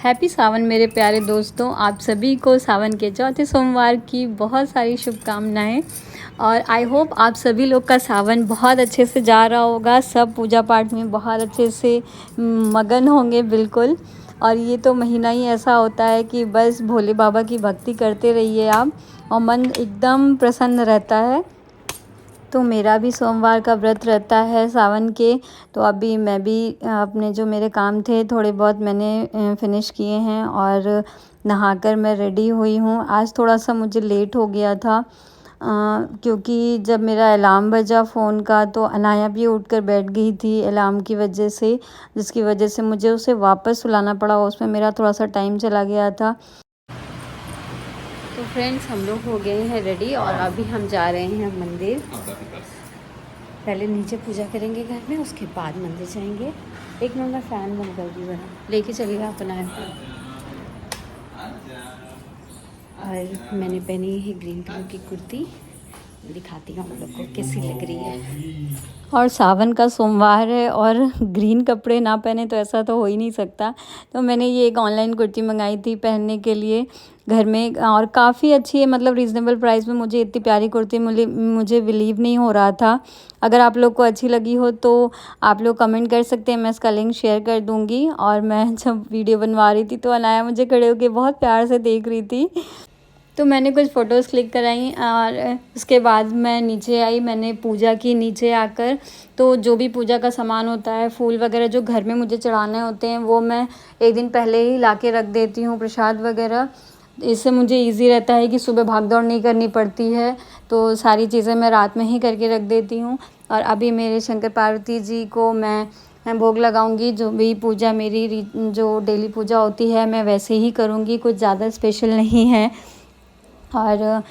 Happy सावन मेरे प्यारे दोस्तों, आप सभी को सावन के चौथे सोमवार की बहुत सारी शुभकामनाएं। और आई होप आप सभी लोग का सावन बहुत अच्छे से जा रहा होगा, सब पूजा पाठ में बहुत अच्छे से मगन होंगे बिल्कुल। और ये तो महीना ही ऐसा होता है कि बस भोले बाबा की भक्ति करते रहिए आप और मन एकदम प्रसन्न रहता है। तो मेरा भी सोमवार का व्रत रहता है सावन के। तो अभी मैं भी अपने जो मेरे काम थे थोड़े बहुत मैंने फिनिश किए हैं और नहाकर मैं रेडी हुई हूँ। आज थोड़ा सा मुझे लेट हो गया था क्योंकि जब मेरा अलार्म बजा फ़ोन का तो अनाया भी उठकर बैठ गई थी अलार्म की वजह से, जिसकी वजह से मुझे उसे वापस सुलाना पड़ा। उसमें मेरा थोड़ा सा टाइम चला गया था। तो फ्रेंड्स, हम लोग हो गए हैं रेडी और अभी हम जा रहे हैं मंदिर। पहले नीचे पूजा करेंगे घर में, उसके बाद मंदिर जाएंगे। एक मिनट में फ़ैन बंद कर दी बना, लेके चलिएगा अपना। और मैंने पहनी है ग्रीन कलर की कुर्ती, दिखाती हूँ आप लोग को कैसी लग रही है। और सावन का सोमवार है और ग्रीन कपड़े ना पहने तो ऐसा तो हो ही नहीं सकता। तो मैंने ये एक ऑनलाइन कुर्ती मंगाई थी पहनने के लिए घर में, और काफ़ी अच्छी है, मतलब रीज़नेबल प्राइस में मुझे इतनी प्यारी कुर्ती मिली, मुझे बिलीव नहीं हो रहा था। अगर आप लोग को अच्छी लगी हो तो आप लोग कमेंट कर सकते हैं, मैं इसका लिंक शेयर कर दूँगी। और मैं जब वीडियो बनवा रही थी तो अनाया मुझे खड़े होकर बहुत प्यार से देख रही थी। तो मैंने कुछ फ़ोटोज़ क्लिक कराई और उसके बाद मैं नीचे आई, मैंने पूजा की। नीचे आकर तो जो भी पूजा का सामान होता है, फूल वगैरह जो घर में मुझे चढ़ाने होते हैं, वो मैं एक दिन पहले ही ला के रख देती हूँ, प्रसाद वगैरह। इससे मुझे इजी रहता है कि सुबह भाग दौड़ नहीं करनी पड़ती है। तो सारी चीज़ें मैं रात में ही करके रख देती हूँ। और अभी मेरे शंकर पार्वती जी को मैं भोग लगाऊंगी। जो भी पूजा मेरी जो डेली पूजा होती है मैं वैसे ही करूँगी, कुछ ज़्यादा स्पेशल नहीं है। और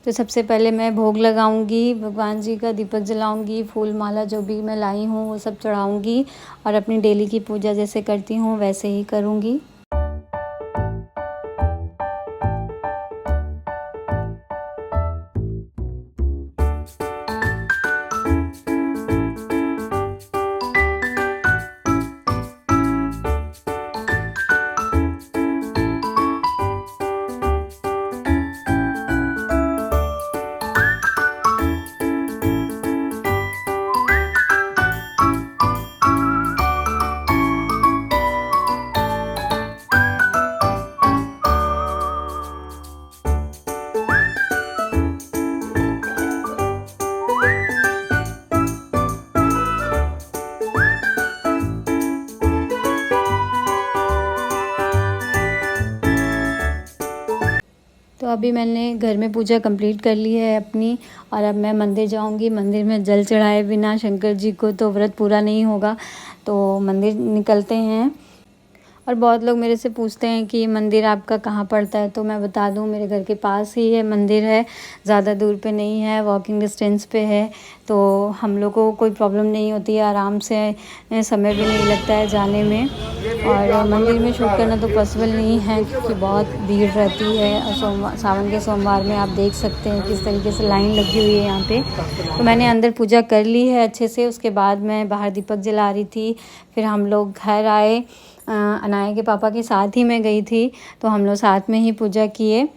तो सबसे पहले मैं भोग लगाऊंगी, भगवान जी का दीपक जलाऊंगी, फूल माला जो भी मैं लाई हूँ वो सब चढ़ाऊंगी और अपनी डेली की पूजा जैसे करती हूँ वैसे ही करूँगी। तो अभी मैंने घर में पूजा कंप्लीट कर ली है अपनी, और अब मैं मंदिर जाऊंगी। मंदिर में जल चढ़ाए बिना शंकर जी को तो व्रत पूरा नहीं होगा। तो मंदिर निकलते हैं। और बहुत लोग मेरे से पूछते हैं कि मंदिर आपका कहाँ पड़ता है, तो मैं बता दूं मेरे घर के पास ही है मंदिर है, ज़्यादा दूर पे नहीं है, वॉकिंग डिस्टेंस पे है। तो हम लोग को कोई प्रॉब्लम नहीं होती है, आराम से समय भी नहीं लगता है जाने में। और मंदिर में शूट करना तो पॉसिबल नहीं है क्योंकि बहुत भीड़ रहती है। और सावन के सोमवार में आप देख सकते हैं किस तरीके से लाइन लगी हुई है यहाँ पे। तो मैंने अंदर पूजा कर ली है अच्छे से। उसके बाद मैं बाहर दीपक जला रही थी। फिर हम लोग घर आए, अनाया के पापा के साथ ही मैं गई थी, तो हम लोग साथ में ही पूजा किए।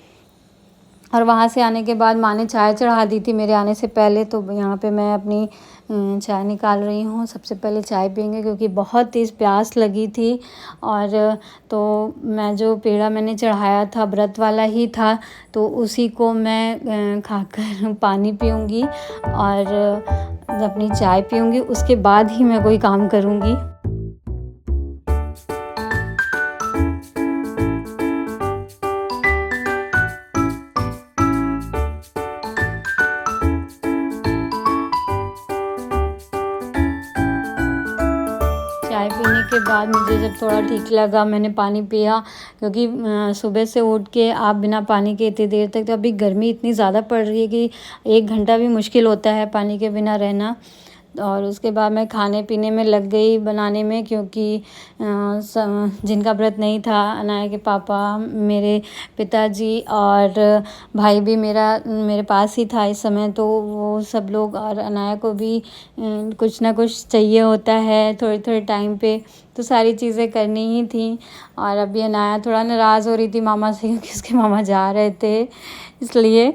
और वहाँ से आने के बाद माँ ने चाय चढ़ा दी थी मेरे आने से पहले। तो यहाँ पे मैं अपनी चाय निकाल रही हूँ। सबसे पहले चाय पियेंगे क्योंकि बहुत तेज़ प्यास लगी थी। और तो मैं जो पेड़ा मैंने चढ़ाया था व्रत वाला ही था, तो उसी को मैं खाकर पानी पीऊँगी और अपनी चाय पीऊँगी। उसके बाद ही मैं कोई काम करूँगी। चाय पीने के बाद मुझे जब थोड़ा ठीक लगा मैंने पानी पिया, क्योंकि सुबह से उठ के आप बिना पानी के इतनी देर तक, तो अभी गर्मी इतनी ज़्यादा पड़ रही है कि 1 घंटा भी मुश्किल होता है पानी के बिना रहना। और उसके बाद मैं खाने पीने में लग गई बनाने में, क्योंकि जिनका व्रत नहीं था, अनाया के पापा, मेरे पिताजी और भाई भी मेरे पास ही था इस समय, तो वो सब लोग, और अनाया को भी कुछ ना कुछ चाहिए होता है थोड़े थोड़े टाइम पे, तो सारी चीज़ें करनी ही थी। और अभी अनाया थोड़ा नाराज़ हो रही थी मामा से, क्योंकि उसके मामा जा रहे थे इसलिए,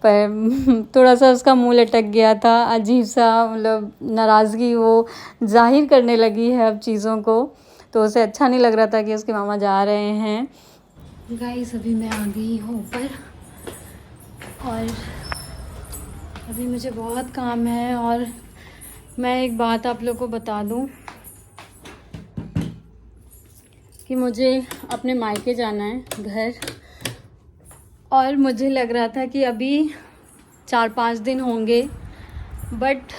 पर थोड़ा सा उसका मुंह लटक गया था, अजीब सा, मतलब नाराज़गी वो जाहिर करने लगी है अब चीज़ों को, तो उसे अच्छा नहीं लग रहा था कि उसके मामा जा रहे हैं। गाइस अभी मैं आ गई हूँ ऊपर, और अभी मुझे बहुत काम है। और मैं एक बात आप लोग को बता दूँ कि मुझे अपने मायके जाना है घर, और मुझे लग रहा था कि अभी 4-5 दिन होंगे, बट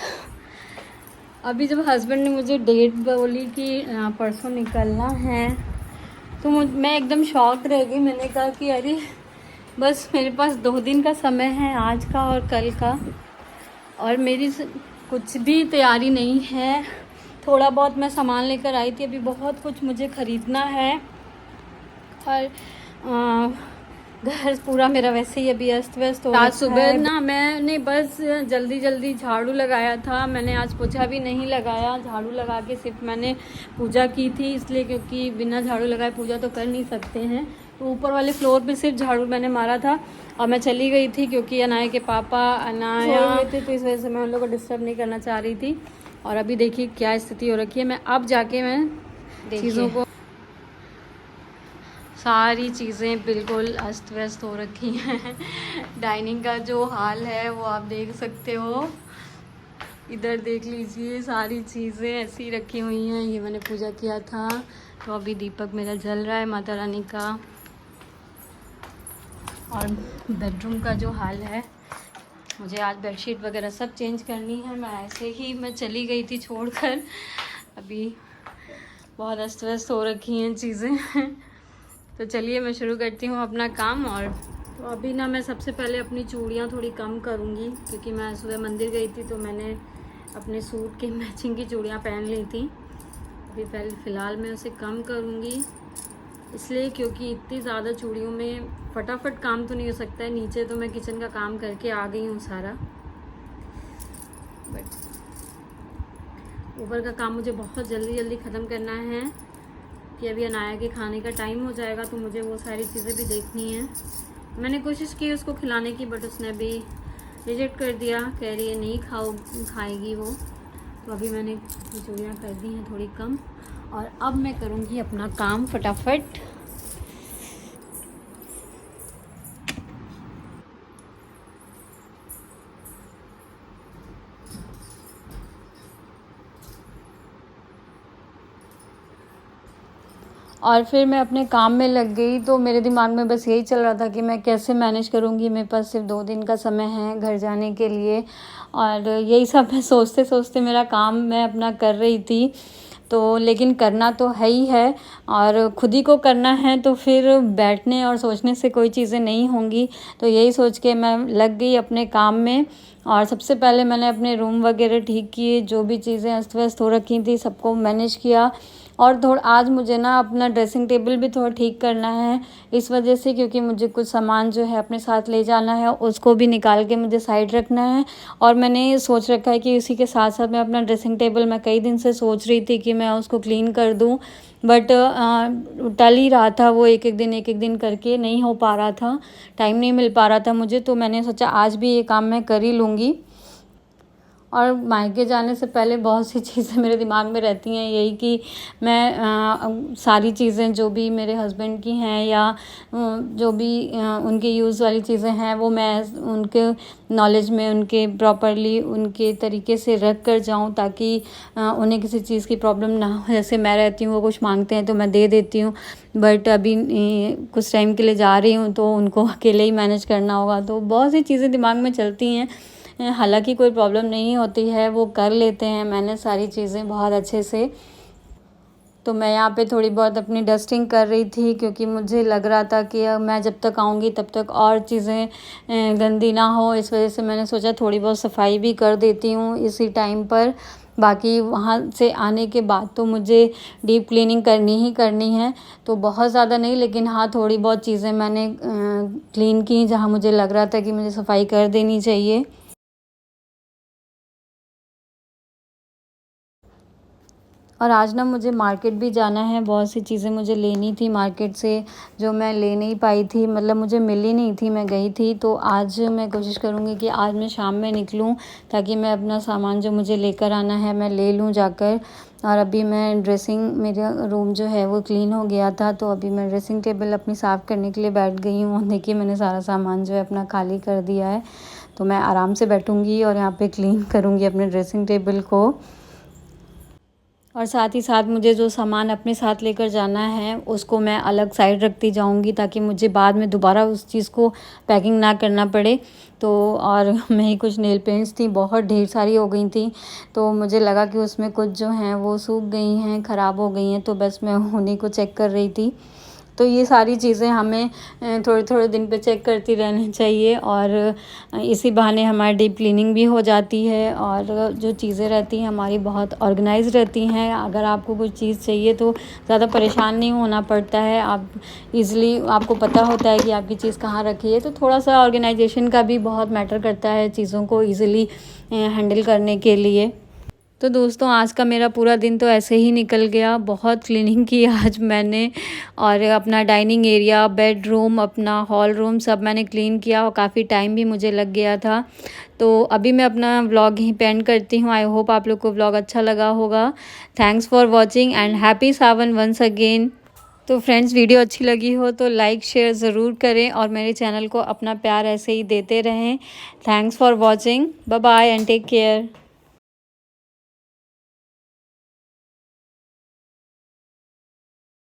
अभी जब हस्बैंड ने मुझे डेट बोली कि परसों निकलना है, तो मैं एकदम शॉक रह गई। मैंने कहा कि अरे बस मेरे पास 2 दिन का समय है, आज का और कल का, और मेरी कुछ भी तैयारी नहीं है। थोड़ा बहुत मैं सामान लेकर आई थी, अभी बहुत कुछ मुझे ख़रीदना है, और घर पूरा मेरा वैसे ही अभी अस्त व्यस्त हो रहा है। आज सुबह ना मैंने बस जल्दी जल्दी झाड़ू लगाया था, मैंने आज पोछा भी नहीं लगाया, झाड़ू लगा के सिर्फ मैंने पूजा की थी, इसलिए क्योंकि बिना झाड़ू लगाए पूजा तो कर नहीं सकते हैं, तो ऊपर वाले फ्लोर पे सिर्फ झाड़ू मैंने मारा था। और मैं चली गई थी क्योंकि अनाया के पापा अनाया हुए थे, तो इस वजह से मैं उन लोगों को डिस्टर्ब नहीं करना चाह रही थी। और अभी देखिए क्या स्थिति हो रखी है। मैं अब जाके मैं चीज़ों को, सारी चीज़ें बिल्कुल अस्त व्यस्त हो रखी हैं। डाइनिंग का जो हाल है वो आप देख सकते हो, इधर देख लीजिए, सारी चीज़ें ऐसी रखी हुई हैं। ये मैंने पूजा किया था, तो अभी दीपक मेरा जल रहा है माता रानी का। और बेडरूम का जो हाल है, मुझे आज बेडशीट वगैरह सब चेंज करनी है। मैं ऐसे ही मैं चली गई थी छोड़कर, अभी बहुत अस्त व्यस्त हो रखी हैं चीज़ें। तो चलिए मैं शुरू करती हूँ अपना काम। और तो अभी ना मैं सबसे पहले अपनी चूड़ियाँ थोड़ी कम करूँगी, क्योंकि मैं सुबह मंदिर गई थी तो मैंने अपने सूट के मैचिंग की चूड़ियाँ पहन ली थी। अभी फ़िलहाल मैं उसे कम करूँगी, इसलिए क्योंकि इतनी ज़्यादा चूड़ियों में फटाफट काम तो नहीं हो सकता है। नीचे तो मैं किचन का काम करके आ गई हूँ सारा, बट ऊपर का काम मुझे बहुत जल्दी जल्दी ख़त्म करना है, कि अभी अनाया के खाने का टाइम हो जाएगा, तो मुझे वो सारी चीज़ें भी देखनी है। मैंने कोशिश की उसको खिलाने की, बट उसने भी रिजेक्ट कर दिया, कह रही है नहीं खाएगी वो। तो अभी मैंने चूड़ियाँ कर दी हैं थोड़ी कम, और अब मैं करूँगी अपना काम फटाफट। और फिर मैं अपने काम में लग गई, तो मेरे दिमाग में बस यही चल रहा था कि मैं कैसे मैनेज करूँगी, मेरे पास सिर्फ 2 दिन का समय है घर जाने के लिए। और यही सब मैं सोचते सोचते मेरा काम मैं अपना कर रही थी। तो लेकिन करना तो है ही है, और खुद ही को करना है, तो फिर बैठने और सोचने से कोई चीज़ें नहीं होंगी। तो यही सोच के मैं लग गई अपने काम में। और सबसे पहले मैंने अपने रूम वगैरह ठीक किए, जो भी चीज़ें अस्त व्यस्त हो रखी थी सबको मैनेज किया। और थोड़ा आज मुझे ना अपना ड्रेसिंग टेबल भी थोड़ा ठीक करना है, इस वजह से क्योंकि मुझे कुछ सामान जो है अपने साथ ले जाना है, उसको भी निकाल के मुझे साइड रखना है। और मैंने सोच रखा है कि उसी के साथ साथ मैं अपना ड्रेसिंग टेबल, मैं कई दिन से सोच रही थी कि मैं उसको क्लीन कर दूं, बट टल ही रहा था वो, एक एक दिन करके नहीं हो पा रहा था, टाइम नहीं मिल पा रहा था मुझे। तो मैंने सोचा आज भी ये काम मैं कर ही लूँगी। और मायके जाने से पहले बहुत सी चीज़ें मेरे दिमाग में रहती हैं, यही कि मैं सारी चीज़ें जो भी मेरे हस्बैंड की हैं या जो भी उनके यूज़ वाली चीज़ें हैं, वो मैं उनके नॉलेज में, उनके प्रॉपरली उनके तरीके से रख कर जाऊं, ताकि उन्हें किसी चीज़ की प्रॉब्लम ना हो। जैसे मैं रहती हूँ, वो कुछ मांगते हैं तो मैं दे देती हूँ, बट अभी कुछ टाइम के लिए जा रही हूँ तो उनको अकेले ही मैनेज करना होगा। तो बहुत सी चीज़ें दिमाग में चलती हैं, हालांकि कोई प्रॉब्लम नहीं होती है, वो कर लेते हैं मैंने सारी चीज़ें बहुत अच्छे से। तो मैं यहाँ पे थोड़ी बहुत अपनी डस्टिंग कर रही थी, क्योंकि मुझे लग रहा था कि मैं जब तक आऊँगी तब तक और चीज़ें गंदी ना हो। इस वजह से मैंने सोचा थोड़ी बहुत सफाई भी कर देती हूँ इसी टाइम पर। बाकी वहाँ से आने के बाद तो मुझे डीप क्लीनिंग करनी ही करनी है, तो बहुत ज़्यादा नहीं, लेकिन हाँ थोड़ी बहुत चीज़ें मैंने क्लीन की जहाँ मुझे लग रहा था कि मुझे सफाई कर देनी चाहिए। और आज ना मुझे मार्केट भी जाना है, बहुत सी चीज़ें मुझे लेनी थी मार्केट से जो मैं ले नहीं पाई थी, मतलब मुझे मिली नहीं थी, मैं गई थी। तो आज मैं कोशिश करूँगी कि आज मैं शाम में निकलूँ, ताकि मैं अपना सामान जो मुझे लेकर आना है मैं ले लूँ जाकर। और अभी मैं मेरा रूम जो है वो क्लीन हो गया था, तो अभी मैं ड्रेसिंग टेबल अपनी साफ़ करने के लिए बैठ गई हूँ। देखिए मैंने सारा सामान जो है अपना खाली कर दिया है, तो मैं आराम से बैठूँगी और यहाँ पे क्लीन करूँगी अपने ड्रेसिंग टेबल को। और साथ ही साथ मुझे जो सामान अपने साथ लेकर जाना है उसको मैं अलग साइड रखती जाऊंगी, ताकि मुझे बाद में दोबारा उस चीज़ को पैकिंग ना करना पड़े। तो और मेरी कुछ नेल पेंट्स थी, बहुत ढेर सारी हो गई थी, तो मुझे लगा कि उसमें कुछ जो हैं वो सूख गई हैं, ख़राब हो गई हैं, तो बस मैं उन्हीं को चेक कर रही थी। तो ये सारी चीज़ें हमें थोड़े थोड़े दिन पे चेक करती रहनी चाहिए, और इसी बहाने हमारी डीप क्लीनिंग भी हो जाती है, और जो चीज़ें रहती हैं हमारी बहुत ऑर्गेनाइज रहती हैं। अगर आपको कुछ चीज़ चाहिए तो ज़्यादा परेशान नहीं होना पड़ता है, आप इज़िली आपको पता होता है कि आपकी चीज़ कहाँ रखी है। तो थोड़ा सा ऑर्गेनाइजेशन का भी बहुत मैटर करता है चीज़ों को ईज़िली हैंडल करने के लिए। तो दोस्तों आज का मेरा पूरा दिन तो ऐसे ही निकल गया, बहुत क्लीनिंग की आज मैंने, और अपना डाइनिंग एरिया, बेडरूम, अपना हॉल रूम सब मैंने क्लीन किया, और काफ़ी टाइम भी मुझे लग गया था। तो अभी मैं अपना व्लॉग यहीं पे एंड करती हूँ। आई होप आप लोग को व्लॉग अच्छा लगा होगा। Thanks for watching and happy Sawan once again. तो फ्रेंड्स वीडियो अच्छी लगी हो तो लाइक शेयर ज़रूर करें, और मेरे चैनल को अपना प्यार ऐसे ही देते रहें। Thanks for watching, bye bye and take care.